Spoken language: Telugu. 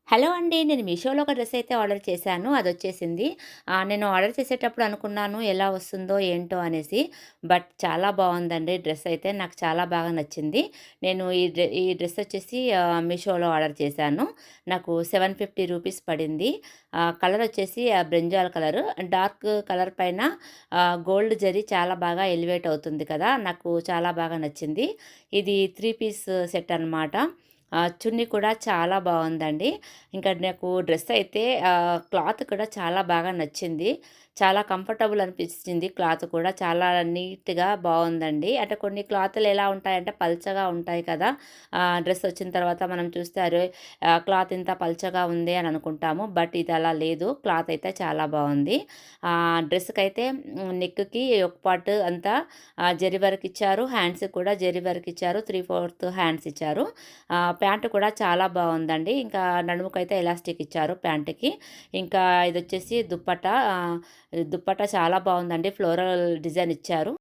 హలో అండి. నేను మీషోలో ఒక డ్రెస్ అయితే ఆర్డర్ చేశాను. అదొచ్చేసింది. నేను ఆర్డర్ చేసేటప్పుడు అనుకున్నాను ఎలా వస్తుందో ఏంటో అనేసి. బట్ చాలా బావుందండి డ్రెస్ అయితే. నాకు చాలా బాగా నచ్చింది. నేను ఈ డ్రెస్ వచ్చేసి మీషోలో ఆర్డర్ చేశాను. నాకు 750 రూపీస్ పడింది. కలర్ వచ్చేసి బ్రింజాల్ కలరు. డార్క్ కలర్ పైన గోల్డ్ జరీ చాలా బాగా ఎలివేట్ అవుతుంది కదా! నాకు చాలా బాగా నచ్చింది. ఇది 3 పీస్ సెట్ అనమాట. చున్నీ కూడా చాలా బావుందండి. ఇంకా నాకు డ్రెస్ అయితే క్లాత్ కూడా చాలా బాగా నచ్చింది. చాలా కంఫర్టబుల్ అనిపించింది క్లాత్ కూడా. చాలా నీట్‌గా బావుందండి. అంటే కొన్ని క్లాతులు ఎలా ఉంటాయంటే పల్చగా ఉంటాయి కదా! డ్రెస్ వచ్చిన తర్వాత మనం చూస్తే అరే! క్లాత్ ఇంత పల్చగా ఉంది అని అనుకుంటాము. బట్ ఇది అలా లేదు. క్లాత్ అయితే చాలా బావుంది. డ్రెస్‌కైతే నెక్‌కి ఒక పార్ట్ అంతా జరీ వర్క్ ఇచ్చారు. హ్యాండ్స్‌కి కూడా జరీ వర్క్ ఇచ్చారు. 3/4 హ్యాండ్స్ ఇచ్చారు. ప్యాంట్ కూడా చాలా బావుందండి. ఇంకా నడుముకైతే ఎలాస్టిక్ ఇచ్చారు ప్యాంట్‌కి. ఇంకా ఇదొచ్చేసి దుప్పట్టా. దుప్పట్టా చాలా బావుందండి. ఫ్లోరల్ డిజైన్ ఇచ్చారు.